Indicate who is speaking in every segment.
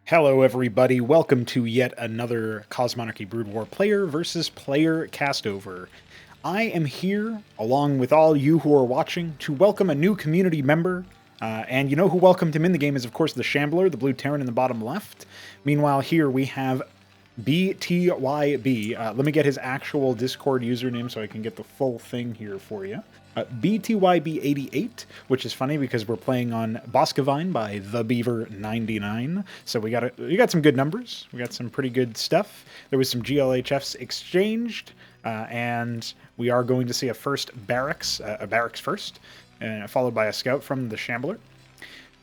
Speaker 1: Hello everybody, welcome to yet another Cosmonarchy Brood War player versus player castover. I am here, along with all you who are watching, to welcome a new community member. And you know who welcomed him in the game is of course TheShambler, the blue Terran in the bottom left. Meanwhile here we have Btyb. Let me get his actual Discord username so I can get the full thing here for you. Btyb88, which is funny because we're playing on Boskevine by TheBeaver99. So we got some good numbers. We got some pretty good stuff. There was some GLHFs exchanged, and we are going to see a first barracks, a barracks first, followed by a scout from TheShambler.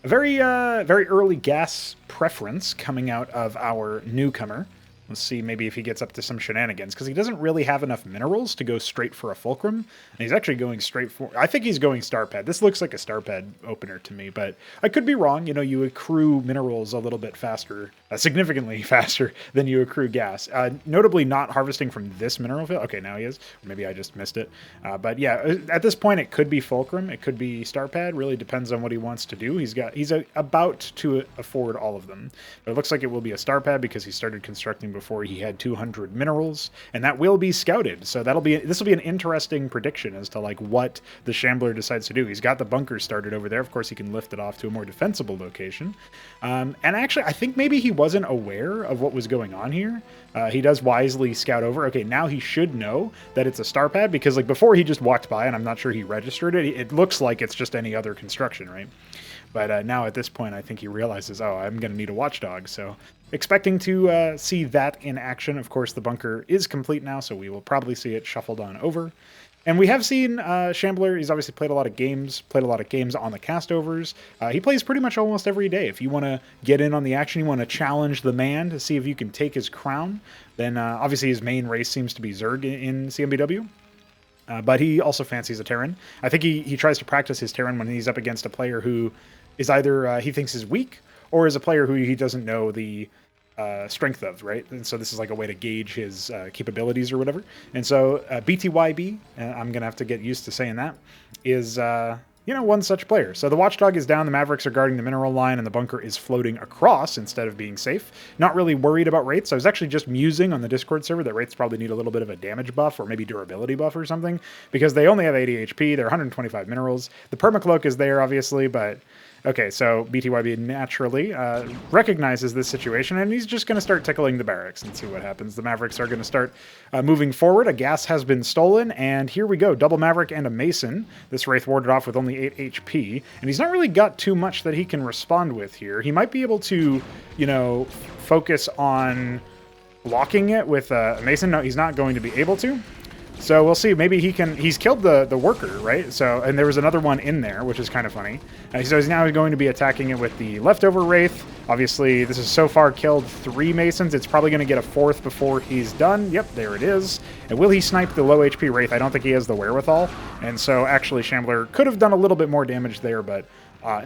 Speaker 1: A very early gas preference coming out of our newcomer. Let's see maybe if he gets up to some shenanigans, because he doesn't really have enough minerals to go straight for a fulcrum. And he's actually going straight for... I think he's going star pad. This looks like a star pad opener to me, but I could be wrong. You know, you accrue minerals a little bit faster, significantly faster than you accrue gas. Notably not harvesting from this mineral field. Okay, now he is. Or maybe I just missed it. But yeah, at this point it could be fulcrum. It could be star pad. Really depends on what he wants to do. He's about to afford all of them. But it looks like it will be a star pad because he started constructing before he had 200 minerals, and that will be scouted. So this will be an interesting prediction as to like what TheShambler decides to do. He's got the bunker started over there. Of course, he can lift it off to a more defensible location. And actually, I think maybe he wasn't aware of what was going on here. He does wisely scout over. Okay, now he should know that it's a star pad because like before he just walked by, and I'm not sure he registered it. It looks like it's just any other construction, right? But now at this point, I think he realizes, oh, I'm going to need a watchdog. So expecting to see that in action. Of course, the bunker is complete now, so we will probably see it shuffled on over. And we have seen Shambler. He's obviously played a lot of games on the castovers. He plays pretty much almost every day. If you want to get in on the action, you want to challenge the man to see if you can take his crown, then obviously his main race seems to be Zerg in CMBW. But he also fancies a Terran. I think he tries to practice his Terran when he's up against a player who is either he thinks is weak or is a player who he doesn't know the strength of, right? And so this is like a way to gauge his capabilities or whatever. And so Btyb, I'm going to have to get used to saying that, is... one such player. So the watchdog is down, the Mavericks are guarding the mineral line, and the bunker is floating across instead of being safe. Not really worried about Wraiths. I was actually just musing on the Discord server that Wraiths probably need a little bit of a damage buff or maybe durability buff or something, because they only have 80 HP, they're 125 minerals. The permacloak is there, obviously, but... Okay, so Btyb naturally recognizes this situation, and he's just going to start tickling the barracks and see what happens. The Mavericks are going to start moving forward. A gas has been stolen, and here we go. Double Maverick and a Mason. This Wraith warded off with only 8 HP, and he's not really got too much that he can respond with here. He might be able to, focus on blocking it with a Mason. No, he's not going to be able to. So we'll see. Maybe he's killed the worker, right? So, and there was another one in there, which is kind of funny. So he's now going to be attacking it with the leftover Wraith. Obviously, this has so far killed 3 Masons. It's probably going to get a 4th before he's done. Yep, there it is. And will he snipe the low HP Wraith? I don't think he has the wherewithal. And so actually, Shambler could have done a little bit more damage there, but...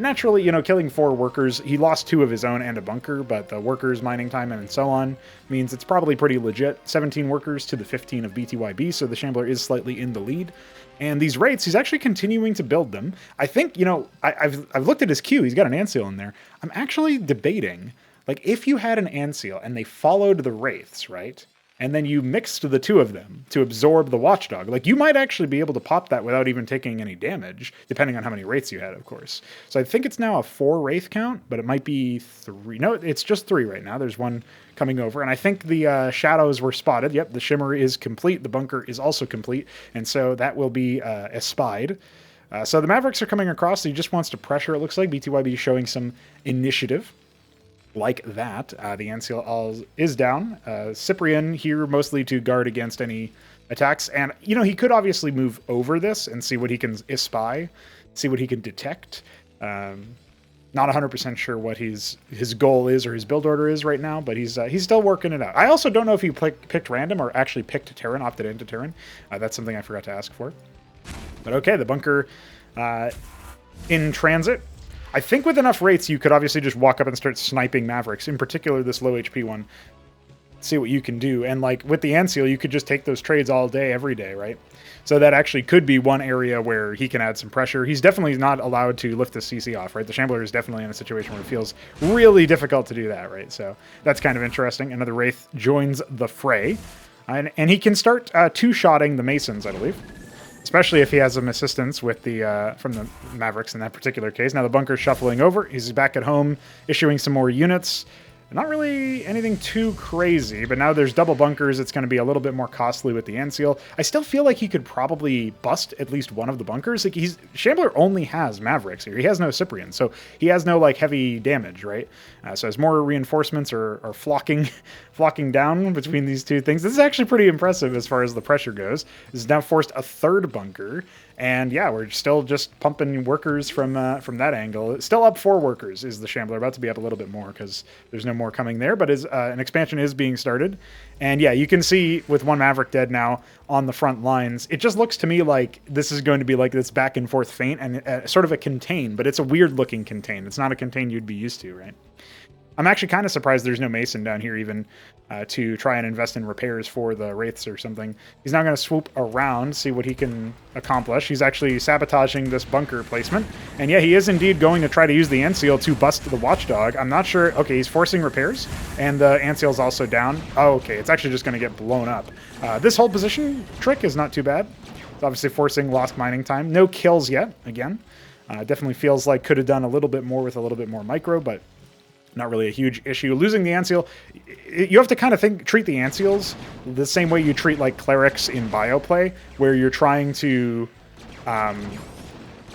Speaker 1: naturally, killing 4 workers, he lost 2 of his own and a bunker, but the workers, mining time, and so on means it's probably pretty legit. 17 workers to the 15 of Btyb, so the Shambler is slightly in the lead. And these Wraiths, he's actually continuing to build them. I think, I've looked at his queue, he's got an Anseal in there. I'm actually debating, like, if you had an Anseal and they followed the Wraiths, right? And then you mixed the 2 of them to absorb the watchdog. Like, you might actually be able to pop that without even taking any damage, depending on how many Wraiths you had, of course. So I think it's now a 4 Wraith count, but it might be 3. No, it's just 3 right now. There's one coming over. And I think the shadows were spotted. Yep, the shimmer is complete. The bunker is also complete. And so that will be espied. So the Mavericks are coming across. He just wants to pressure, it looks like. Btyb is showing some initiative. Like that. The Anseal is down. Cyprian here mostly to guard against any attacks. And, he could obviously move over this and see what he can espy, see what he can detect. Not 100% sure what his goal is or his build order is right now, but he's still working it out. I also don't know if he picked random or actually picked Terran, opted into Terran. That's something I forgot to ask for. But okay, the bunker in transit. I think with enough Wraiths, you could obviously just walk up and start sniping Mavericks, in particular this low HP one. See what you can do. And like with the Anseal, you could just take those trades all day, every day, right? So that actually could be one area where he can add some pressure. He's definitely not allowed to lift the CC off, right? The Shambler is definitely in a situation where it feels really difficult to do that, right? So that's kind of interesting. Another Wraith joins the fray. And he can start two-shotting the Masons, I believe. Especially if he has some assistance with the from the Mavericks in that particular case. Now the bunker's shuffling over. He's back at home, issuing some more units. Not really anything too crazy, but now there's double bunkers. It's going to be a little bit more costly with the end seal. I still feel like he could probably bust at least one of the bunkers. Like Shambler only has Mavericks here. He has no Cyprian, so he has no like heavy damage, right? So as more reinforcements are flocking down between these two things, this is actually pretty impressive as far as the pressure goes. This has now forced a third bunker. And yeah, we're still just pumping workers from that angle. It's still up 4 workers is the Shambler, about to be up a little bit more because there's no more coming there. But an expansion is being started. And yeah, you can see with 1 Maverick dead now on the front lines, it just looks to me like this is going to be like this back and forth feint and sort of a contain, but it's a weird looking contain. It's not a contain you'd be used to, right? I'm actually kind of surprised there's no Mason down here even to try and invest in repairs for the Wraiths or something. He's now going to swoop around, see what he can accomplish. He's actually sabotaging this bunker placement. And yeah, he is indeed going to try to use the Antseal to bust the Watchdog. I'm not sure. Okay, he's forcing repairs, and the Antseal's also down. Oh, okay, it's actually just going to get blown up. This whole position trick is not too bad. It's obviously forcing lost mining time. No kills yet, again. Definitely feels like could have done a little bit more with a little bit more micro, but not really a huge issue. Losing the Antseal, you have to kind of treat the Antseals the same way you treat like clerics in bioplay, where you're trying to,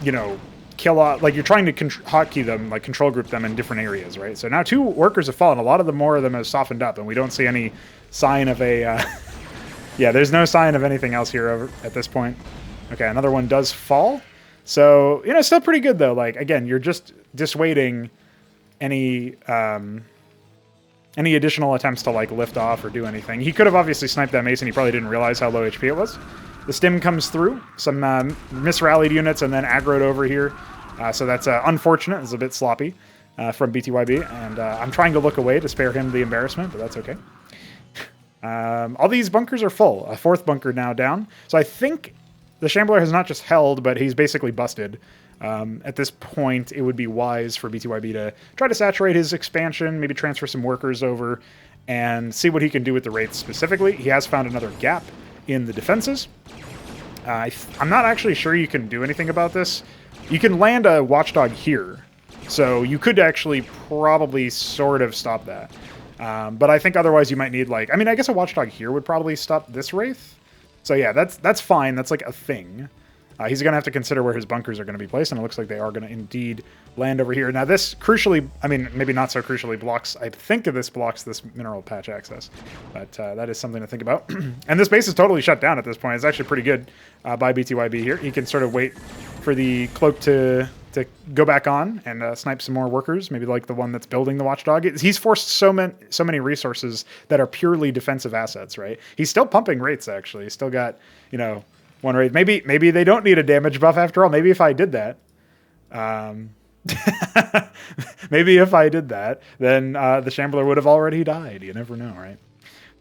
Speaker 1: you know, kill off, like you're trying to hotkey them, like control group them in different areas, right? So now 2 workers have fallen. A lot of them, more of them have softened up, and we don't see any sign of a, yeah, there's no sign of anything else here at this point. Okay, another one does fall. So, you know, still pretty good though. Like, again, you're just dissuading any additional attempts to like lift off or do anything. He could have obviously sniped that Mason. He probably didn't realize how low HP it was. The stim comes through, some misrallied units, and then aggroed over here. So that's unfortunate. It's a bit sloppy from BTYB, and I'm trying to look away to spare him the embarrassment, but that's okay. All these bunkers are full. A 4th bunker now down. So I think the Shambler has not just held, but he's basically busted. At this point, it would be wise for BTYB to try to saturate his expansion, maybe transfer some workers over, and see what he can do with the Wraiths specifically. He has found another gap in the defenses. I'm not actually sure you can do anything about this. You can land a Watchdog here, so you could actually probably sort of stop that. But I think otherwise you might need, like, I mean, I guess a Watchdog here would probably stop this Wraith. So yeah, that's fine. That's like a thing. He's going to have to consider where his bunkers are going to be placed, and it looks like they are going to indeed land over here. Now this crucially, I mean, maybe not so crucially, blocks, I think this blocks this mineral patch access, but that is something to think about. And this base is totally shut down at this point. It's actually pretty good by BTYB here. He can sort of wait for the cloak to go back on and snipe some more workers, maybe like the one that's building the Watchdog. He's forced so many resources that are purely defensive assets, right? He's still pumping Wraiths, actually. He's still got, you know, 1 Wraith. Maybe they don't need a damage buff after all. Maybe if I did that, maybe if I did that, then the Shambler would have already died. You never know, right?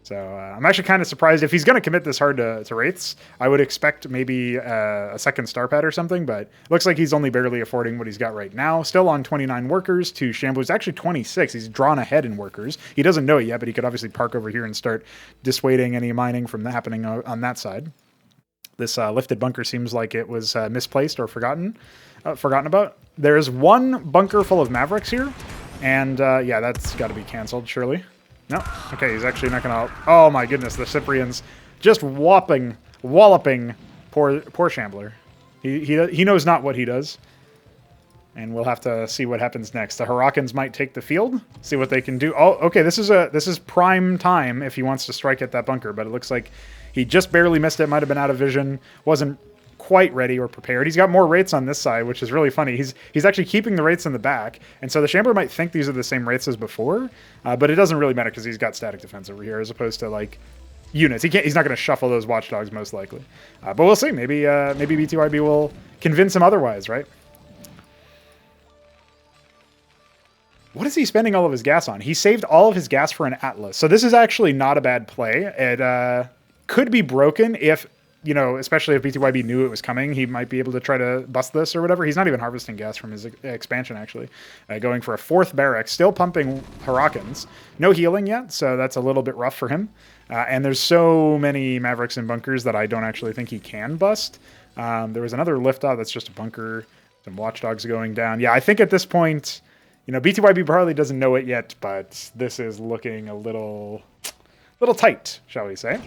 Speaker 1: So I'm actually kind of surprised if he's going to commit this hard to Wraiths. I would expect maybe a second star pad or something, but it looks like he's only barely affording what he's got right now. Still on 29 workers to Shambler's actually 26. He's drawn ahead in workers. He doesn't know it yet, but he could obviously park over here and start dissuading any mining from happening on that side. This lifted bunker seems like it was misplaced or forgotten about. There is 1 bunker full of Mavericks here, and yeah, that's got to be canceled, surely. No? Okay, he's actually not going to... Oh my goodness, the Cyprians just walloping poor Shambler. He knows not what he does. And we'll have to see what happens next. The Hurricanes might take the field, see what they can do. Oh, okay, this is prime time if he wants to strike at that bunker, but it looks like he just barely missed it, might have been out of vision, wasn't quite ready or prepared. He's got more Wraiths on this side, which is really funny. He's actually keeping the Wraiths in the back, and so the Shambler might think these are the same Wraiths as before, but it doesn't really matter because he's got static defense over here as opposed to like units. He's not going to shuffle those Watchdogs most likely, but we'll see. Maybe BTYB will convince him otherwise, right? What is he spending all of his gas on? He saved all of his gas for an Atlas, so this is actually not a bad play. It could be broken if you know, especially if Btyb knew it was coming, he might be able to try to bust this or whatever. He's not even harvesting gas from his expansion, actually. Going for a 4th barrack, still pumping Hurricanes. No healing yet, so that's a little bit rough for him. And there's so many Mavericks and bunkers that I don't actually think he can bust. There was another liftoff that's just a bunker. Some watchdogs going down. Yeah, I think at this point, you know, Btyb probably doesn't know it yet, but this is looking a little tight, shall we say.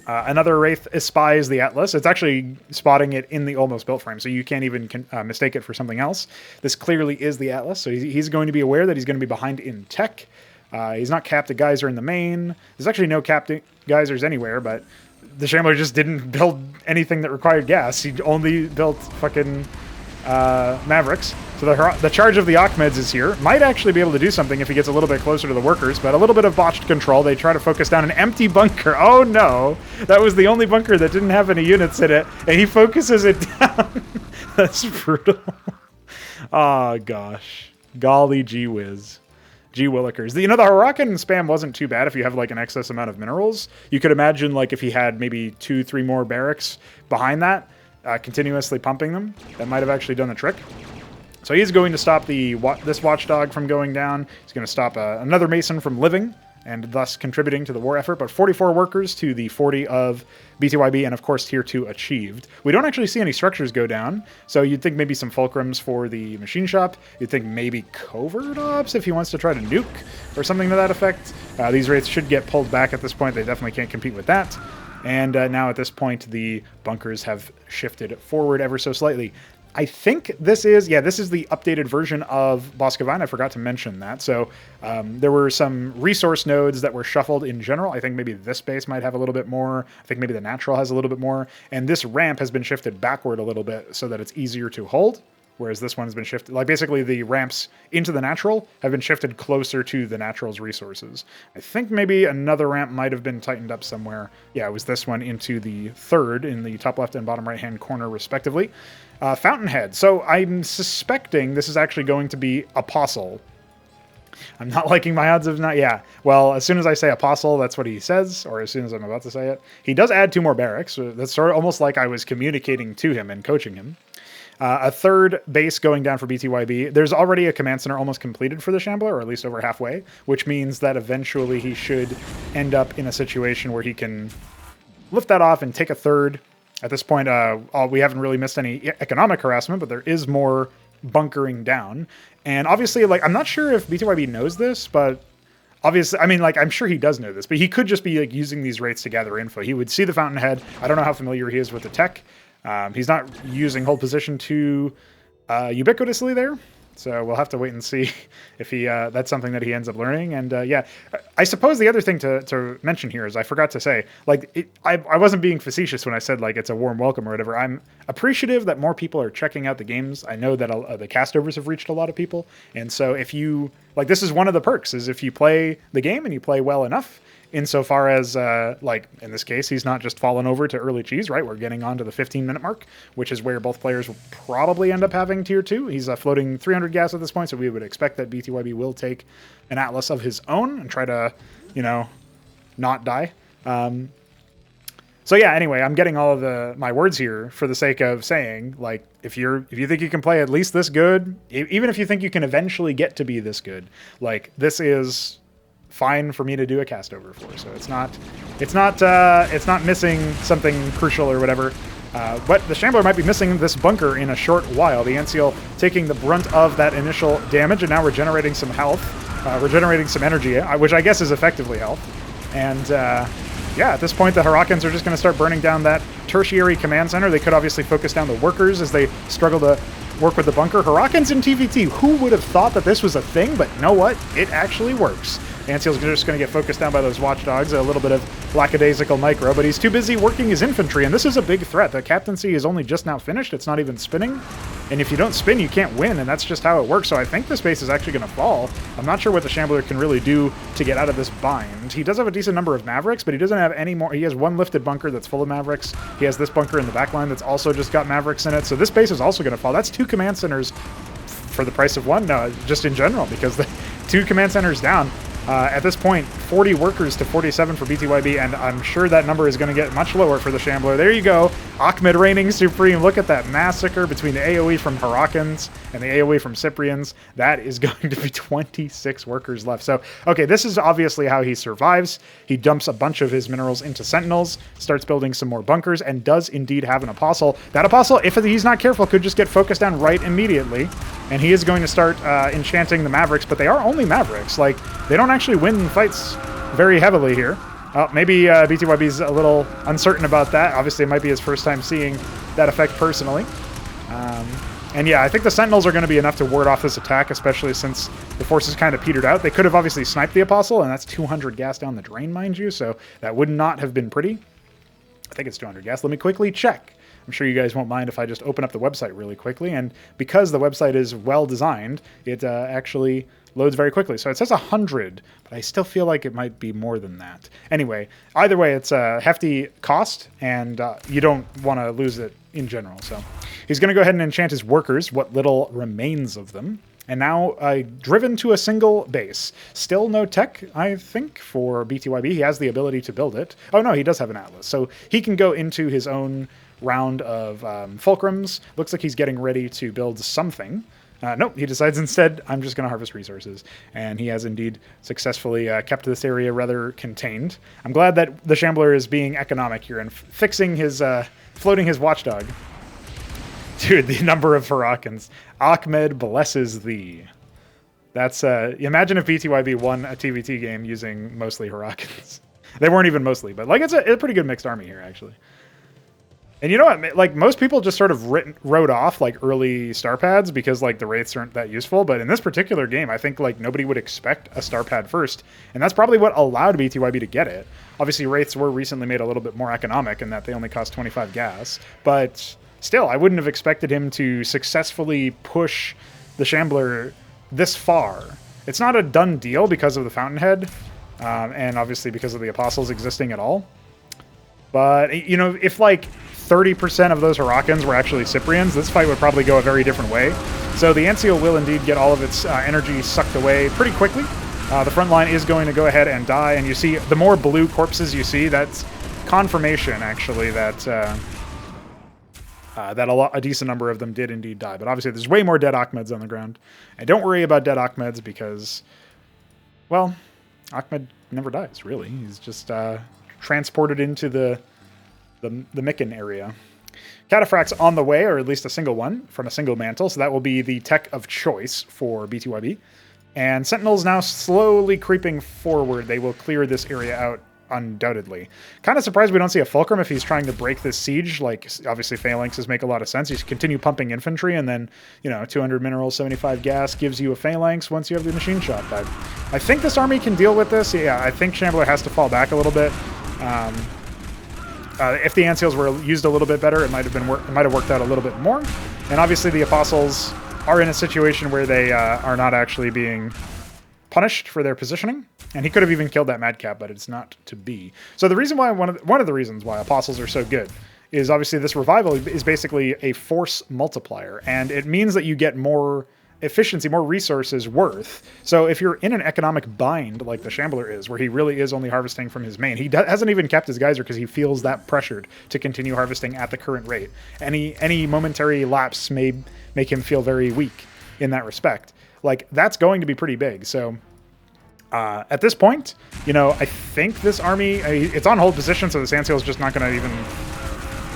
Speaker 1: Another Wraith espies the Atlas. It's actually spotting it in the almost built frame, so you can't even mistake it for something else. This clearly is the Atlas, so he's going to be aware that he's going to be behind in tech. He's not capped at Geyser in the main. There's actually no capped Geysers anywhere, but TheShambler just didn't build anything that required gas. He only built fucking Mavericks. So the charge of the Ackmeds is here. Might actually be able to do something if he gets a little bit closer to the workers, but a little bit of botched control. They try to focus down an empty bunker. Oh no! That was the only bunker that didn't have any units in it, and he focuses it down. That's brutal. Oh gosh. Golly gee whiz. Gee willikers. You know, the Huracan spam wasn't too bad if you have like an excess amount of minerals. You could imagine like if he had maybe 2-3 more barracks behind that, continuously pumping them, that might have actually done the trick. So he's going to stop this watchdog from going down. He's going to stop another Mason from living and thus contributing to the war effort. But 44 workers to the 40 of Btyb, and of course tier 2 achieved. We don't actually see any structures go down, so you'd think maybe some fulcrums for the machine shop. You'd think maybe covert ops if he wants to try to nuke or something to that effect. These wraiths should get pulled back at this point. They definitely can't compete with that. And now at this point, the bunkers have shifted forward ever so slightly. I think this is the updated version of Boskevine. I forgot to mention that. So there were some resource nodes that were shuffled in general. I think maybe this base might have a little bit more. I think maybe the natural has a little bit more. And this ramp has been shifted backward a little bit so that it's easier to hold. Whereas this one's been shifted, like basically the ramps into the natural have been shifted closer to the natural's resources. I think maybe another ramp might have been tightened up somewhere. Yeah, it was this one into the 3rd in the top left and bottom right hand corner respectively. Fountainhead. So I'm suspecting this is actually going to be Apostle. I'm not liking my odds of not, yeah. Well, as soon as I say Apostle, that's what he says, or as soon as I'm about to say it. He does add 2 more barracks. So that's sort of almost like I was communicating to him and coaching him. A 3rd base going down for Btyb. There's already a command center almost completed for TheShambler, or at least over halfway, which means that eventually he should end up in a situation where he can lift that off and take a 3rd. At this point, we haven't really missed any economic harassment, but there is more bunkering down. And obviously, like, I'm not sure if Btyb knows this, but obviously, I mean, like, I'm sure he does know this, but he could just be like using these wraiths to gather info. He would see the Fountainhead. I don't know how familiar he is with the tech. He's not using hold position too ubiquitously there, so we'll have to wait and see if he that's something that he ends up learning. And yeah, I suppose the other thing to mention here is I forgot to say, like, I wasn't being facetious when I said like it's a warm welcome or whatever. I'm appreciative that more people are checking out the games. I know that the castovers have reached a lot of people, and so if you like, this is one of the perks is if you play the game and you play well enough. Insofar as, like, in this case, he's not just fallen over to early cheese, right? We're getting on to the 15-minute mark, which is where both players will probably end up having tier 2. He's floating 300 gas at this point, so we would expect that Btyb will take an Atlas of his own and try to, you know, not die. So yeah, anyway, I'm getting all of my words here for the sake of saying, like, if you think you can play at least this good, even if you think you can eventually get to be this good, like, this is fine for me to do a castover for. So it's not missing something crucial or whatever. But TheShambler might be missing this bunker in a short while. The NCL taking the brunt of that initial damage and now regenerating some health, regenerating some energy, which I guess is effectively health. And yeah, at this point, the Hurricanes are just going to start burning down that tertiary command center. They could obviously focus down the workers as they struggle to work with the bunker. Hurricanes in TVT. Who would have thought that this was a thing? But you know what? It actually works. Anseal's just going to get focused down by those watchdogs, a little bit of lackadaisical micro, but he's too busy working his infantry, and this is a big threat. The captaincy is only just now finished. It's not even spinning, and if you don't spin, you can't win, and that's just how it works. So I think this base is actually going to fall. I'm not sure what the Shambler can really do to get out of this bind. He does have a decent number of Mavericks, but he doesn't have any more. He has one lifted bunker that's full of Mavericks. He has this bunker in the back line that's also just got Mavericks in it, so this base is also going to fall. That's 2 command centers for the price of 1. No, just in general, because the 2 command centers down. At this point, 40 workers to 47 for BTYB, and I'm sure that number is going to get much lower for the Shambler. There you go. Ackmed reigning supreme. Look at that massacre between the AoE from Hyrokans and the AoE from Cyprians. That is going to be 26 workers left. So, okay, this is obviously how he survives. He dumps a bunch of his minerals into Sentinels, starts building some more bunkers, and does indeed have an Apostle. That Apostle, if he's not careful, could just get focused down right immediately. And he is going to start enchanting the Mavericks, but they are only Mavericks. Like, they don't actually win fights very heavily here. Maybe BTYB's a little uncertain about that. Obviously, it might be his first time seeing that effect personally. And yeah, I think the Sentinels are going to be enough to ward off this attack, especially since the forces kind of petered out. They could have obviously sniped the Apostle, and that's 200 gas down the drain, mind you, so that would not have been pretty. I think it's 200 gas. Let me quickly check. I'm sure you guys won't mind if I just open up the website really quickly, and because the website is well designed, it actually loads very quickly. So it says 100, but I still feel like it might be more than that. Anyway, either way, it's a hefty cost, and you don't want to lose it in general. So he's going to go ahead and enchant his workers, what little remains of them. And now driven to a single base. Still no tech, I think, for BTYB. He has the ability to build it. Oh no, he does have an Atlas. So he can go into his own round of fulcrums. Looks like he's getting ready to build something. Nope, he decides instead, I'm just going to harvest resources. And he has indeed successfully kept this area rather contained. I'm glad that the Shambler is being economic here and fixing his, floating his watchdog. Dude, the number of Hyrokans. Ackmed blesses thee. That's, imagine if BTYB won a TVT game using mostly Hyrokans. They weren't even mostly, but like it's a pretty good mixed army here, actually. And you know what? Like, most people just sort of wrote off, like, early star pads because, like, the wraiths aren't that useful. But in this particular game, I think, like, nobody would expect a star pad first. And that's probably what allowed BTYB to get it. Obviously, wraiths were recently made a little bit more economic in that they only cost 25 gas. But still, I wouldn't have expected him to successfully push the Shambler this far. It's not a done deal because of the Fountainhead. And obviously because of the Apostles existing at all. But, you know, if, like, 30% of those Hyrokans were actually Cyprians, this fight would probably go a very different way. So the Anciel will indeed get all of its energy sucked away pretty quickly. The front line is going to go ahead and die, and you see the more blue corpses you see, that's confirmation, actually, that a decent number of them did indeed die. But obviously there's way more dead Ackmeds on the ground. And don't worry about dead Ackmeds because, well, Ackmed never dies, really. He's just transported into the Micken area. Cataphract's on the way, or at least a single one from a single mantle, so that will be the tech of choice for BTYB. And Sentinels now slowly creeping forward. They will clear this area out undoubtedly. Kind of surprised we don't see a Fulcrum if he's trying to break this siege. Like, obviously phalanxes make a lot of sense. You continue pumping infantry, and then, you know, 200 minerals, 75 gas gives you a phalanx once you have the machine shot. But I think this army can deal with this. Yeah, I think Shambler has to fall back a little bit. If the Ancials were used a little bit better, it might have worked out a little bit more. And obviously the Apostles are in a situation where they are not actually being punished for their positioning. And he could have even killed that Madcap, but it's not to be. So the reason why one of the reasons why Apostles are so good is obviously this revival is basically a force multiplier, and it means that you get more efficiency, more resources worth. So if you're in an economic bind like the Shambler is, where he really is only harvesting from his main, he hasn't even kept his geyser because he feels that pressured to continue harvesting at the current rate. Any momentary lapse may make him feel very weak in that respect. Like, that's going to be pretty big. So at this point, you know, I think this army, it's on hold position, so the Sandseal is just not going to even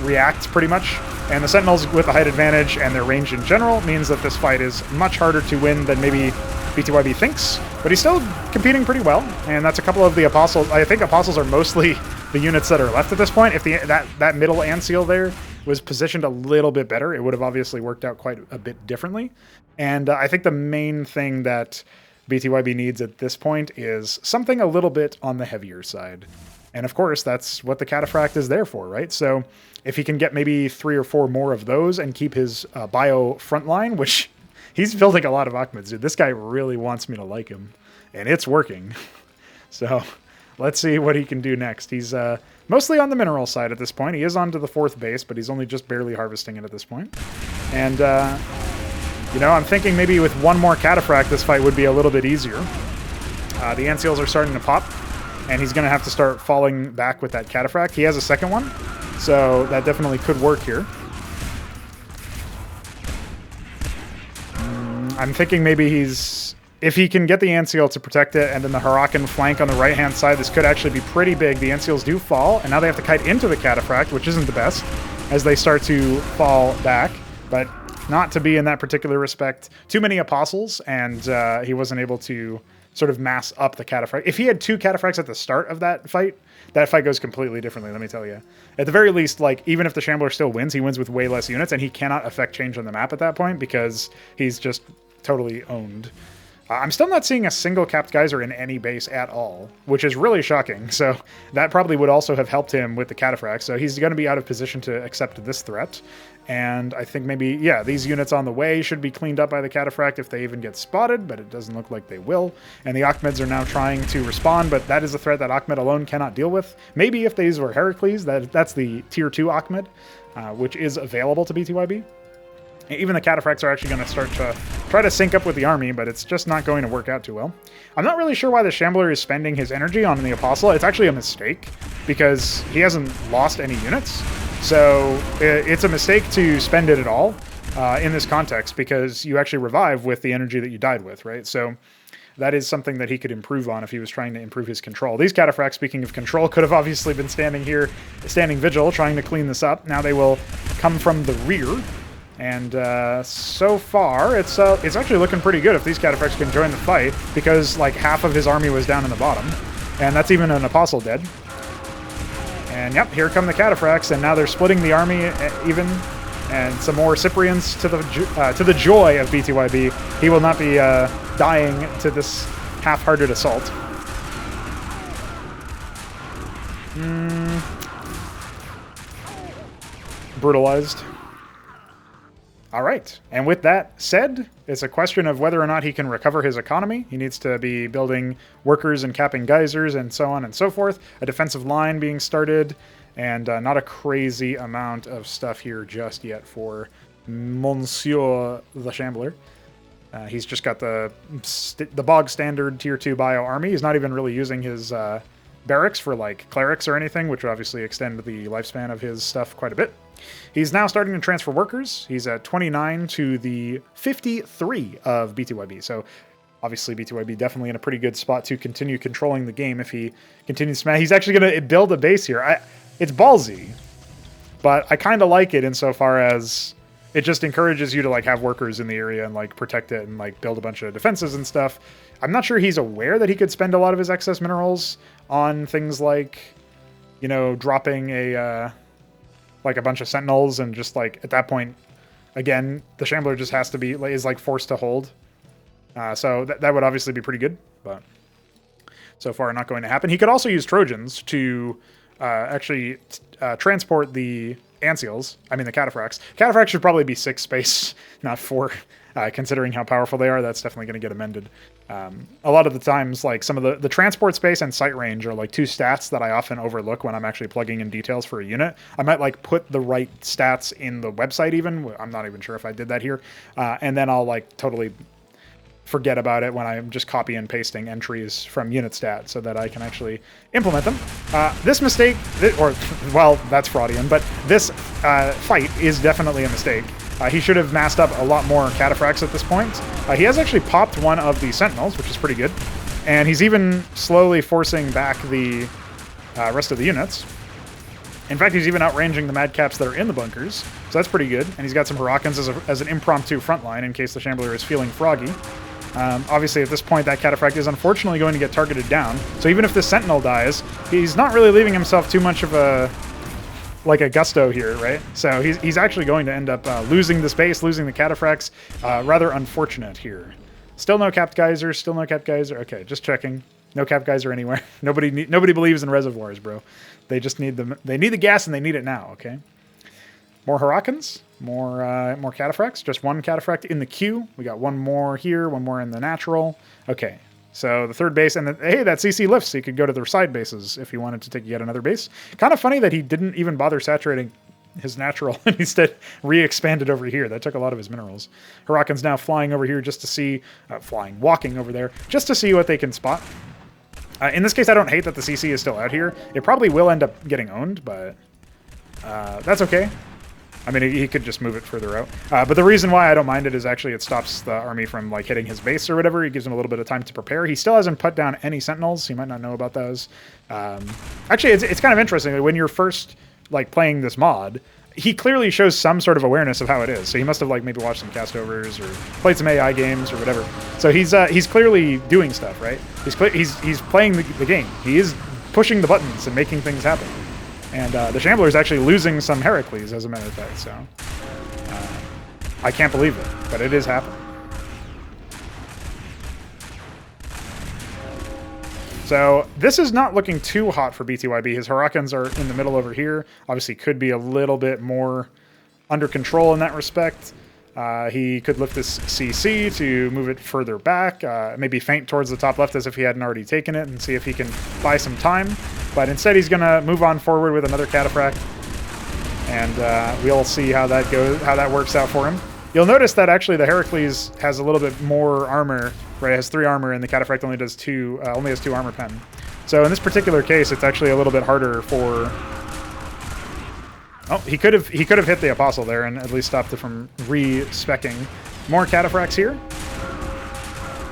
Speaker 1: react pretty much. And the Sentinels with the height advantage and their range in general means that this fight is much harder to win than maybe BTYB thinks, but he's still competing pretty well. And that's a couple of the Apostles. I think Apostles are mostly the units that are left at this point. If that middle Anciel there was positioned a little bit better, it would have obviously worked out quite a bit differently. And I think the main thing that BTYB needs at this point is something a little bit on the heavier side. And of course, that's what the Cataphract is there for, right? So if he can get maybe 3 or 4 more of those and keep his bio frontline, which he's building a lot of Ackmeds, dude. This guy really wants me to like him, and it's working. So let's see what he can do next. He's mostly on the mineral side at this point. He is onto the 4th base, but he's only just barely harvesting it at this point. And, you know, I'm thinking maybe with one more Cataphract, this fight would be a little bit easier. The ant seals are starting to pop, and he's going to have to start falling back with that cataphract. He has a second one, so that definitely could work here. I'm thinking maybe if he can get the ant seal to protect it, and then the Huracan flank on the right-hand side, this could actually be pretty big. The ant seals do fall, and now they have to kite into the cataphract, which isn't the best, as they start to fall back, but not to be in that particular respect. Too many apostles, and he wasn't able to sort of mass up the cataphract. If he had 2 cataphracts at the start of that fight goes completely differently, let me tell you. At the very least, like, even if the Shambler still wins, he wins with way less units, and he cannot affect change on the map at that point because he's just totally owned. I'm still not seeing a single capped geyser in any base at all, which is really shocking. So that probably would also have helped him with the cataphract. So he's going to be out of position to accept this threat. And I think maybe, yeah, these units on the way should be cleaned up by the cataphract if they even get spotted, but it doesn't look like they will. And the Ackmeds are now trying to respond, but that is a threat that Ackmed alone cannot deal with. Maybe if these were Heracles, that's the tier 2 Ackmed, which is available to BTYB. Even the cataphracts are actually going to start to try to sync up with the army, but it's just not going to work out too well. I'm not really sure why the Shambler is spending his energy on the Apostle. It's actually a mistake, because he hasn't lost any units. So it's a mistake to spend it at all in this context, because you actually revive with the energy that you died with, right? So that is something that he could improve on if he was trying to improve his control. These cataphracts, speaking of control, could have obviously been standing here, standing vigil, trying to clean this up. Now they will come from the rear. And so far, it's actually looking pretty good if these cataphracts can join the fight, because like half of his army was down in the bottom, and that's even an apostle dead. And yep, here come the cataphracts, and now they're splitting the army even, and some more Cyprians to the joy of BTYB. He will not be dying to this half-hearted assault. Brutalized. All right, and with that said, it's a question of whether or not he can recover his economy. He needs to be building workers and capping geysers and so on and so forth. A defensive line being started, and not a crazy amount of stuff here just yet for Monsieur TheShambler. He's just got the bog standard tier 2 bio army. He's not even really using his barracks for like clerics or anything, which would obviously extend the lifespan of his stuff quite a bit. He's now starting to transfer workers. He's at 29 to the 53 of BTYB. So obviously BTYB definitely in a pretty good spot to continue controlling the game if he continues to smash. He's actually going to build a base here. It's ballsy, but I kind of like it insofar as it just encourages you to like have workers in the area and like protect it and like build a bunch of defenses and stuff. I'm not sure he's aware that he could spend a lot of his excess minerals on things like, you know, dropping a bunch of sentinels, and just like at that point, again, the Shambler just has to be is like forced to hold. So that would obviously be pretty good, but so far not going to happen. He could also use Trojans to actually transport the Ancials. I mean the Cataphracts. Cataphracts should probably be 6 space, not 4. Considering how powerful they are, that's definitely going to get amended. A lot of the times, like some of the transport space and sight range are like 2 stats that I often overlook when I'm actually plugging in details for a unit. I might like put the right stats in the website even. I'm not even sure if I did that here. And then I'll like totally forget about it when I'm just copy and pasting entries from unit stat so that I can actually implement them. This mistake, well, that's Fraudian, but this fight is definitely a mistake. He should have massed up a lot more cataphracts at this point. He has actually popped one of the sentinels, which is pretty good. And he's even slowly forcing back the rest of the units. In fact, he's even outranging the madcaps that are in the bunkers, so that's pretty good. And he's got some Huracans as an impromptu front line in case the Shambler is feeling froggy. Obviously, at this point, that cataphract is unfortunately going to get targeted down. So even if the sentinel dies, he's not really leaving himself too much of a gusto here, right? So he's actually going to end up losing the space, losing the cataphracts. Rather unfortunate here. Still no capped geyser. Still no capped geyser. Okay, just checking. No capped geyser anywhere. Nobody believes in reservoirs, bro. They just need them. They need the gas, and they need it now. Okay. More Huracans. More cataphracts. Just 1 cataphract in the queue. We got 1 more here. 1 more in the natural. Okay. So the 3rd base, and hey, that CC lifts, so you could go to the side bases if you wanted to take yet another base. Kind of funny that he didn't even bother saturating his natural and instead re-expanded over here. That took a lot of his minerals. Huracan's now flying over here just to see, walking over there, just to see what they can spot. In this case, I don't hate that the CC is still out here. It probably will end up getting owned, but that's okay. I mean, he could just move it further out. But the reason why I don't mind it is actually it stops the army from like hitting his base or whatever. It gives him a little bit of time to prepare. He still hasn't put down any sentinels. He might not know about those. Actually, it's kind of interesting. When you're first like playing this mod, he clearly shows some sort of awareness of how it is. So he must have like maybe watched some castovers or played some AI games or whatever. So he's clearly doing stuff, right? He's playing the game. He is pushing the buttons and making things happen. And the Shambler is actually losing some Heracles, as a matter of fact. So I can't believe it, but it is happening. So this is not looking too hot for Btyb. His Hurricanes are in the middle over here. Obviously could be a little bit more under control in that respect. He could lift this CC to move it further back, maybe feint towards the top left as if he hadn't already taken it and see if he can buy some time. But instead he's going to move on forward with another cataphract, and we'll see how that goes, how that works out for him. You'll notice that actually the Heracles has a little bit more armor, right? It has 3 armor, and the cataphract only has 2 armor pen. So in this particular case, it's actually a little bit harder for. Oh, he could have hit the Apostle there and at least stopped it from re-speccing. More cataphracts here.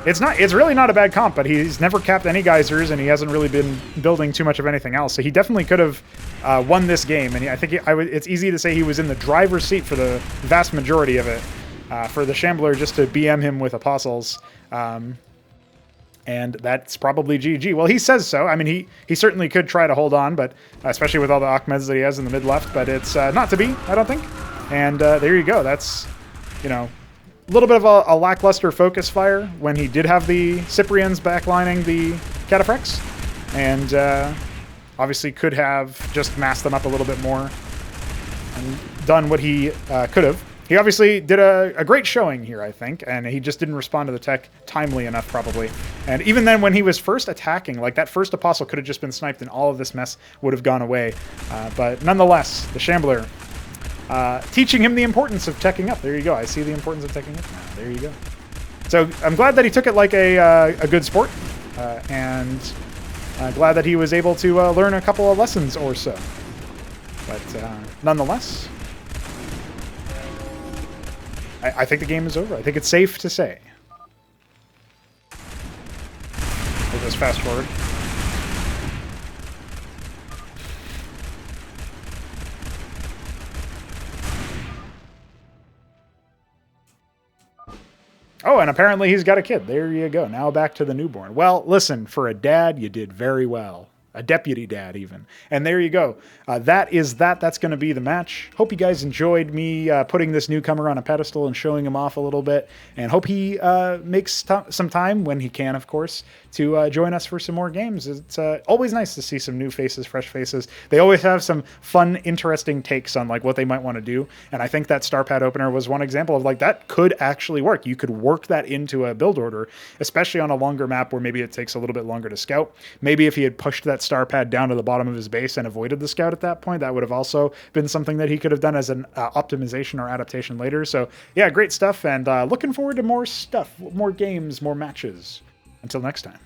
Speaker 1: It's really not a bad comp, but he's never capped any geysers and he hasn't really been building too much of anything else. So he definitely could have won this game, and I think it's easy to say he was in the driver's seat for the vast majority of it. For the Shambler just to BM him with Apostles. And that's probably GG. Well, he says so. I mean, he certainly could try to hold on, but especially with all the Ackmeds that he has in the mid-left, but it's not to be, I don't think. And there you go. That's, you know, a little bit of a lackluster focus fire when he did have the Cyprians backlining the cataphracts. And obviously could have just masked them up a little bit more and done what he could have. He obviously did a great showing here, I think, and he just didn't respond to the tech timely enough, probably. And even then, when he was first attacking, like that first Apostle could have just been sniped and all of this mess would have gone away. But nonetheless, the Shambler teaching him the importance of teching up. There you go. I see the importance of teching up now. There you go. So I'm glad that he took it like a good sport, and glad that he was able to learn a couple of lessons or so. But nonetheless, I think the game is over. I think it's safe to say. We'll just fast forward. Oh, and apparently he's got a kid. There you go. Now back to the newborn. Well, listen, for a dad, you did very well. A deputy dad, even. And there you go. That's going to be the match. Hope you guys enjoyed me putting this newcomer on a pedestal and showing him off a little bit. And hope he makes some time, when he can, of course, to join us for some more games. It's always nice to see some new faces, fresh faces. They always have some fun, interesting takes on like what they might want to do. And I think that Starpad opener was one example of like that could actually work. You could work that into a build order, especially on a longer map where maybe it takes a little bit longer to scout. Maybe if he had pushed that star pad down to the bottom of his base and avoided the scout at that point, that would have also been something that he could have done as an optimization or adaptation later. So yeah, great stuff, and looking forward to more stuff, more games, more matches. Until next time.